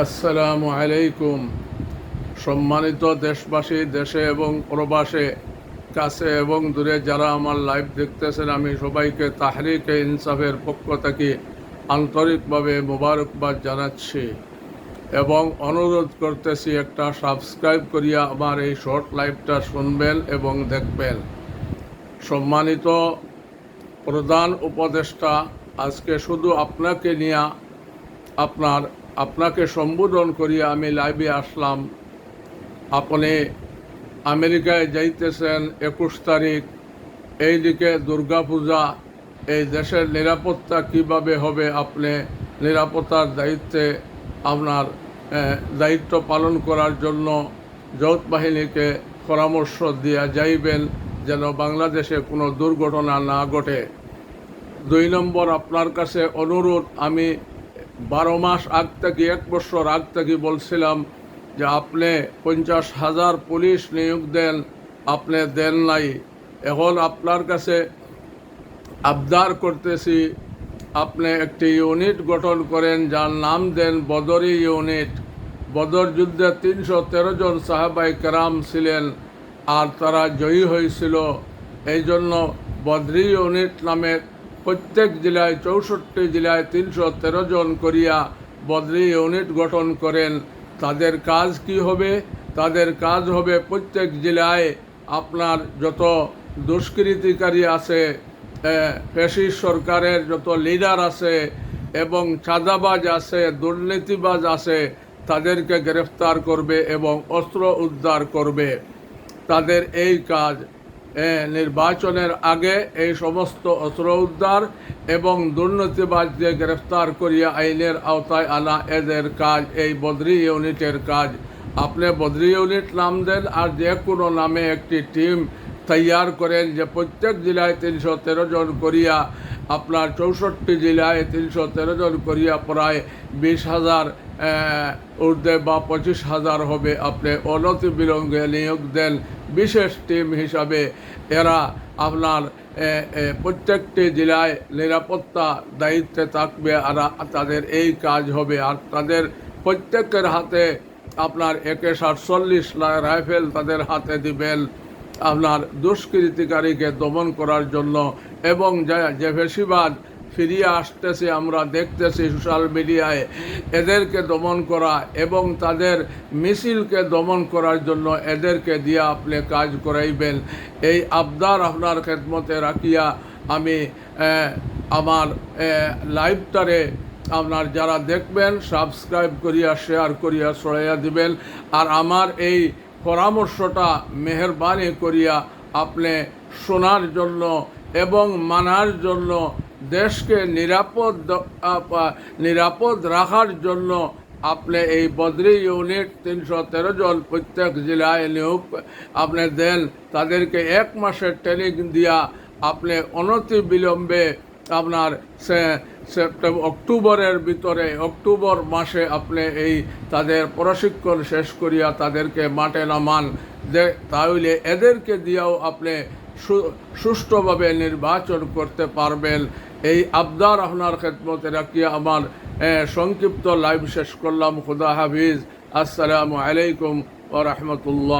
আসসালামু আলাইকুম। সম্মানিত দেশবাসী, দেশে এবং প্রবাসে, কাছে এবং দূরে যারা আমার লাইভ দেখতেছেন, আমি সবাইকে তাহরিকে ইনসাফের পক্ষ থেকে আন্তরিকভাবে মোবারকবাদ জানাচ্ছি এবং অনুরোধ করতেছি একটা সাবস্ক্রাইব করিয়া আমার এই শর্ট লাইভটা শুনবেন এবং দেখবেন। সম্মানিত প্রধান উপদেষ্টা, আজকে শুধু আপনাকে নিয়ে আপনাকে সম্বোধন করিয়া আমি লাইভে আসলাম। আপনি আমেরিকায় যাইতেছেন 21 তারিখ, এইদিকে দুর্গাপূজা, এই দেশের নিরাপত্তা কিভাবে হবে, আপনি নিরাপত্তার দায়িত্বে আপনার দায়িত্ব পালন করার জন্য যৌথ বাহিনীকে পরামর্শ দিয়া যাইবেন যেন বাংলাদেশে কোনো দুর্ঘটনা না ঘটে। 2 নম্বর, আপনার কাছে অনুরোধ, আমি 12 মাস আগ থেকে, 1 বছর আগ থেকে বলছিলাম যে আপনি 50,000 পুলিশ নিয়োগ দেন, আপনি দেন নাই। এখন আপনার কাছে আবদার করতেছি, আপনি একটি ইউনিট গঠন করেন, যার নাম দেন বদরি ইউনিট। বদর যুদ্ধে 313 জন সাহাবায়ে কেরাম ছিলেন আর তারা জয়ী হয়েছিল। এই জন্য বদরি ইউনিট নামে প্রত্যেক জেলায়, 64 জেলায় 313 জন করিয়া বদরি ইউনিট গঠন করেন। তাদের কাজ কি হবে? তাদের কাজ হবে প্রত্যেক জেলায় আপনার যত দুষ্কৃতিকারী আছে, ফ্যাসিস্ট সরকারের যত লিডার আছে এবং চাঁদাবাজ আছে, দুর্নীতিবাজ আছে, তাদেরকে গ্রেফতার করবে এবং অস্ত্র উদ্ধার করবে। তাদের এই কাজ। নির্বাচনের আগে এই সমস্ত অস্ত্র উদ্ধার এবং দুর্নীতিবাজদের গ্রেফতার করিয়া আইনের আওতায় আনা এদের কাজ, এই বদরি ইউনিটের কাজ। আপনি বদরি ইউনিট নাম দেন আর যে কোনো নামে একটি টিম তৈয়ার করেন, যে প্রত্যেক জেলায় 313 জন করিয়া, আপনার 64 জেলায় 313 জন করিয়া প্রায় 20,000 ঊর্ধ্বে বা 25,000 হবে। আপনি অনতিবিলম্বে নিয়োগ দেন বিশেষ টিম হিসাবে। এরা আপনার প্রত্যেকটি জেলায় নিরাপত্তা দায়িত্বে থাকবে আর তাদের এই কাজ হবে। আর তাদের প্রত্যেকের হাতে আপনার AK-47 রাইফেল তাদের হাতে দিবেন আপনার দুষ্কৃতিকারীকে দমন করার জন্য। এবং যে ফ্যাসিবাদ ফিরিয়ে আসতেছে, আমরা দেখতেছি সোশ্যাল মিডিয়ায়, এদেরকে দমন করা এবং তাদের মিছিলকে দমন করার জন্য এদেরকে দিয়ে আপনি কাজ করাইবেন। এই আবদার আপনার খেদমতে রাখিয়া আমি আমার লাইভটারে আপনার যারা দেখবেন সাবস্ক্রাইব করিয়া, শেয়ার করিয়া ছড়াইয়া দিবেন। আর আমার এই পরামর্শটা মেহরবানি করিয়া আপনি শোনার জন্য এবং মানার জন্য, দেশকে নিরাপদ রাখার জন্য আপনি এই বদরি ইউনিট 313 জন প্রত্যেক জেলায় নিয়োগ আপনি দেন। তাদেরকে 1 মাসের ট্রেনিং দিয়া আপনি অনতিবিলম্বে আপনার অক্টোবরের ভিতরে, অক্টোবর মাসে আপনি এই তাদের প্রশিক্ষণ শেষ করিয়া তাদেরকে মাঠে নামান। তাহলে এদেরকে দিয়েও আপনি সুষ্ঠুভাবে নির্বাচন করতে পারবেন। এই আবদার আপনার খেদমতে রাখিয়া আমার সংক্ষিপ্ত লাইভ শেষ করলাম। খুদা হাফিজ। আসসালামু আলাইকুম ওয়া রাহমাতুল্লাহ।